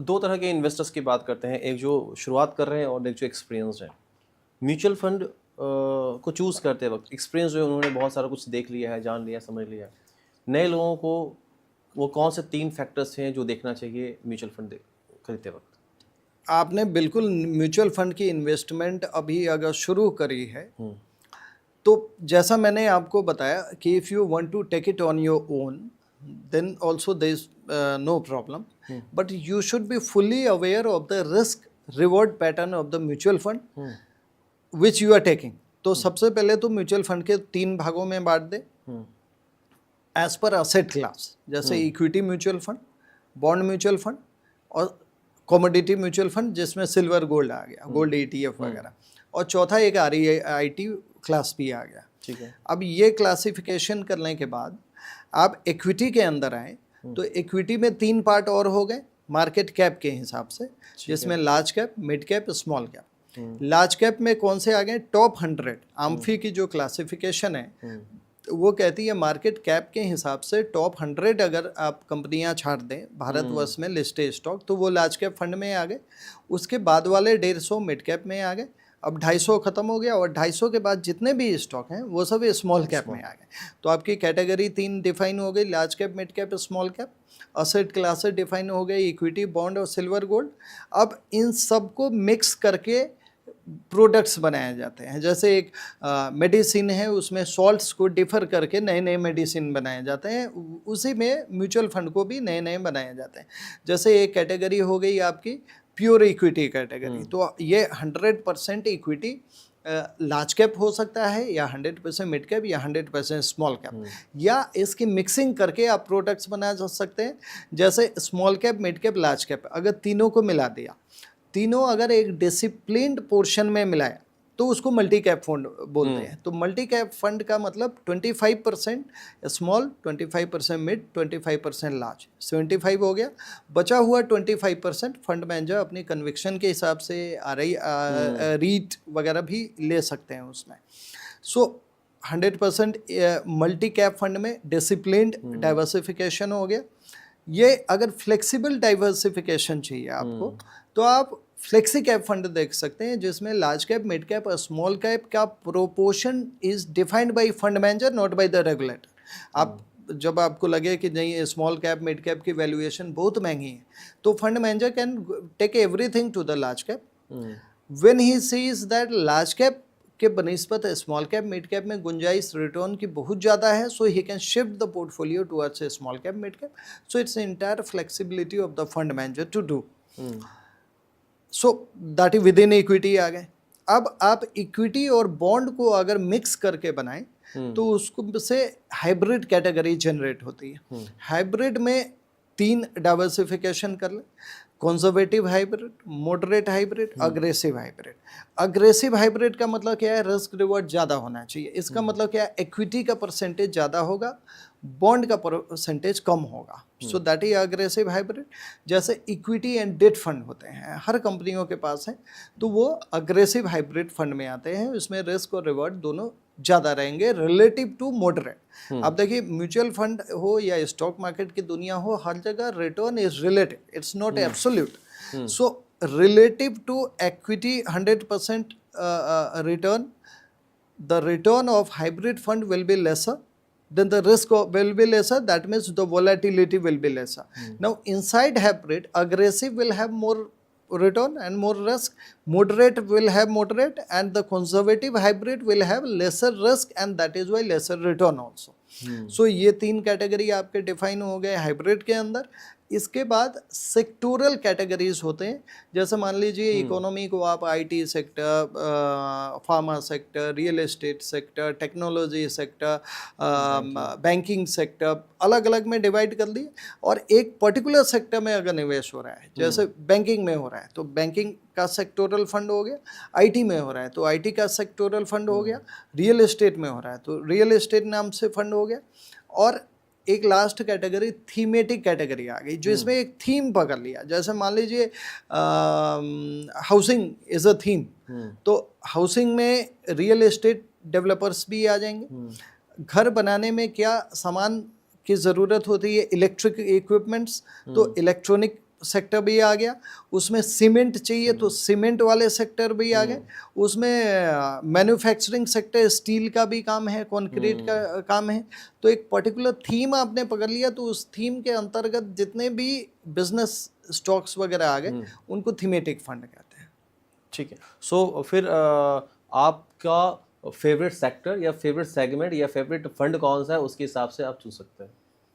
दो तरह के इन्वेस्टर्स की बात करते हैं, एक जो शुरुआत कर रहे हैं और एक जो एक्सपीरियंस है। म्यूचुअल फंड को चूज़ करते वक्त एक्सपीरियंस जो है, उन्होंने बहुत सारा कुछ देख लिया है, जान लिया, समझ लिया है। नए लोगों को वो कौन से 3 फैक्टर्स हैं जो देखना चाहिए म्यूचुअल फंड खरीदते वक्त? आपने बिल्कुल म्यूचुअल फंड की इन्वेस्टमेंट अभी अगर शुरू करी है, तो जैसा मैंने आपको बताया कि if you want to take it on your own, then also there is no problem, but you should be fully aware of the risk reward pattern of the mutual fund which you are taking. तो सबसे पहले तो mutual fund के 3 भागों में बांट दे as per asset class, जैसे equity mutual fund, bond mutual fund और कमोडिटी म्यूचुअल फंड, जिसमें सिल्वर गोल्ड आ गया, गोल्ड ETF वगैरह, और चौथा एक REIT क्लास भी आ गया। ठीक है। अब ये क्लासिफिकेशन करने के बाद आप इक्विटी के अंदर आए, तो इक्विटी में 3 पार्ट और हो गए मार्केट कैप के हिसाब से, जिसमें large cap, mid cap, small cap. Large cap में कौन से आ गए? टॉप 100। आम्फी की जो क्लासिफिकेशन है वो कहती है मार्केट कैप के हिसाब से टॉप 100 अगर आप कंपनियां छाट दें भारतवर्ष में लिस्टेड स्टॉक, तो वो लार्ज कैप फंड में आ गए। उसके बाद वाले 150 मिड कैप में आ गए। अब 250 खत्म हो गया, और 250 के बाद जितने भी स्टॉक हैं वो सब स्मॉल कैप में आ गए। तो आपकी कैटेगरी 3 डिफाइन हो गई, large cap, mid cap, small cap. Asset classes define हो गई, इक्विटी, बॉन्ड और सिल्वर गोल्ड। अब इन सबको मिक्स करके प्रोडक्ट्स बनाए जाते हैं। जैसे एक मेडिसिन है, उसमें सॉल्ट्स को डिफर करके नए नए मेडिसिन बनाए जाते हैं, उसी में म्यूचुअल फंड को भी नए नए बनाए जाते हैं। जैसे एक कैटेगरी हो गई आपकी प्योर इक्विटी कैटेगरी, तो ये 100% इक्विटी लार्ज कैप हो सकता है, या 100% मिड कैप, या 100% स्मॉल कैप, या इसकी मिक्सिंग करके आप प्रोडक्ट्स बना जा सकते हैं। जैसे small cap, mid cap, large cap, अगर तीनों को मिला दिया, तीनों अगर एक डिसिप्लिन्ड पोर्शन में मिलाया, तो उसको मल्टी कैप फंड बोलते हैं। तो मल्टी कैप फंड का मतलब 25% स्मॉल, 25% मिड, 25% लार्ज, 75 हो गया। बचा हुआ 25% फंड मैनेजर अपनी कन्विक्शन के हिसाब से रीट वगैरह भी ले सकते हैं उसमें। सो 100% मल्टी कैप फंड में डिसिप्लिन्ड डाइवर्सिफिकेशन हो गया। ये अगर फ्लेक्सिबल डाइवर्सिफिकेशन चाहिए आपको, तो आप फ्लेक्सी कैप फंड देख सकते हैं, जिसमें लार्ज कैप, मिड कैप और स्मॉल कैप का proportion is defined by fund manager, not by the regulator. आप जब आपको लगे कि नहीं स्मॉल कैप, मिड कैप की वैल्यूएशन बहुत महंगी है, तो fund manager can take everything to the large cap. When he sees that large cap के बनिस्बत स्मॉल कैप, मिड कैप में गुंजाइश रिटर्न की बहुत ज़्यादा है, so he can shift the portfolio towards small cap, mid cap. So it's entire flexibility of the fund manager to do. So that is within equity आ गए। अब आप इक्विटी और बॉन्ड को अगर मिक्स करके बनाएं, तो उसको से हाइब्रिड कैटेगरी जनरेट होती है। हाइब्रिड में 3 डाइवर्सिफिकेशन कर ले, conservative hybrid, moderate hybrid, aggressive hybrid. Aggressive hybrid का मतलब क्या है? रिस्क रिवॉर्ड ज़्यादा होना चाहिए। इसका मतलब क्या है? इक्विटी का परसेंटेज ज़्यादा होगा, बॉन्ड का परसेंटेज कम होगा। सो दैट इज अग्रेसिव हाइब्रिड। जैसे इक्विटी एंड डेट फंड होते हैं, हर कंपनियों के पास है, तो वो अग्रेसिव हाइब्रिड फंड में आते हैं। इसमें रिस्क और रिवॉर्ड दोनों ज़्यादा रहेंगे रिलेटिव टू मॉडरेट। अब देखिए, म्यूचुअल फंड हो या स्टॉक मार्केट की दुनिया हो, हर जगह return is relative, it's not absolute. So relative to equity 100% return, the return of hybrid fund will be lesser, then the risk will be lesser. That means the volatility will be lesser. Now inside hybrid, aggressive will have more return and more risk, moderate will have moderate, and the conservative hybrid will have lesser risk, and that is why lesser return also. So ये 3 category आपके define हो गए hybrid के अंदर। इसके बाद sectoral categories होते हैं। जैसे मान लीजिए इकोनॉमी को आप IT sector, pharma sector, real estate sector, technology sector, banking sector, अलग अलग में डिवाइड कर लिए। और एक पर्टिकुलर सेक्टर में अगर निवेश हो रहा है, जैसे बैंकिंग में हो रहा है, तो बैंकिंग का सेक्टोरल फंड हो गया। IT में हो रहा है तो IT का सेक्टोरल फंड हो गया। रियल एस्टेट में हो रहा है तो रियल एस्टेट नाम से फंड हो गया। और एक लास्ट कैटेगरी थीमेटिक कैटेगरी आ गई, जो इसमें एक थीम पकड़ लिया। जैसे मान लीजिए हाउसिंग इज अ थीम, तो हाउसिंग में रियल एस्टेट डेवलपर्स भी आ जाएंगे। घर बनाने में क्या सामान की ज़रूरत होती है? इलेक्ट्रिक इक्विपमेंट्स, तो इलेक्ट्रॉनिक सेक्टर भी आ गया, उसमें सीमेंट चाहिए तो सीमेंट वाले सेक्टर भी आ गए, उसमें मैन्युफैक्चरिंग सेक्टर, स्टील का भी काम है, कंक्रीट का काम है। तो एक पर्टिकुलर थीम आपने पकड़ लिया तो उस थीम के अंतर्गत जितने भी बिजनेस स्टॉक्स वगैरह आ गए उनको थीमेटिक फंड कहते हैं। ठीक है। सो फिर आपका फेवरेट सेक्टर या फेवरेट सेगमेंट या फेवरेट फंड कौन सा है, उसके हिसाब से आप चूज सकते हैं,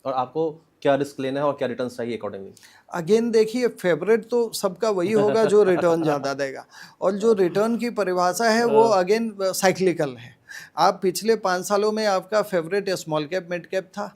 और आपको क्या रिस्क लेना है और क्या रिटर्न चाहिए अकॉर्डिंगली। अगेन देखिए, फेवरेट तो सबका वही होगा जो रिटर्न ज़्यादा देगा, और जो रिटर्न की परिभाषा है वो अगेन साइक्लिकल है। आप पिछले 5 सालों में आपका favourite small cap mid cap था,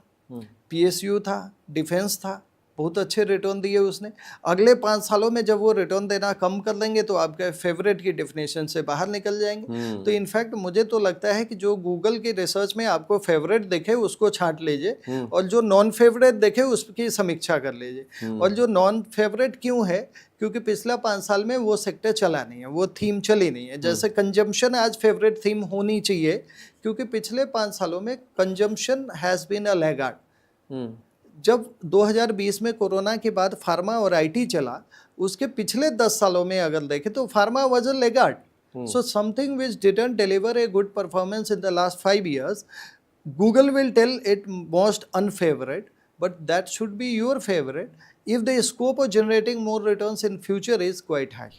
PSU था, डिफेंस था, बहुत अच्छे रिटर्न दिए उसने। अगले 5 सालों में जब वो रिटर्न देना कम कर देंगे तो आपके फेवरेट की डेफिनेशन से बाहर निकल जाएंगे। तो इनफैक्ट मुझे तो लगता है कि जो गूगल की रिसर्च में आपको फेवरेट दिखे उसको छांट लीजिए, और जो नॉन फेवरेट दिखे उसकी समीक्षा कर लीजिए। और जो नॉन फेवरेट क्यों है, क्योंकि पिछला 5 साल में वो सेक्टर चला नहीं है, वो थीम चली नहीं है। जैसे कंजम्पशन आज फेवरेट थीम होनी चाहिए, क्योंकि पिछले 5 सालों में consumption has been a laggard. जब 2020 में कोरोना के बाद फार्मा और IT चला, उसके पिछले 10 सालों में अगर देखें तो pharma was a laggard. So something which didn't deliver a good performance in the last 5 years, Google will tell it most unfavorite, but that should be your favorite if the scope of generating more returns in future is quite high.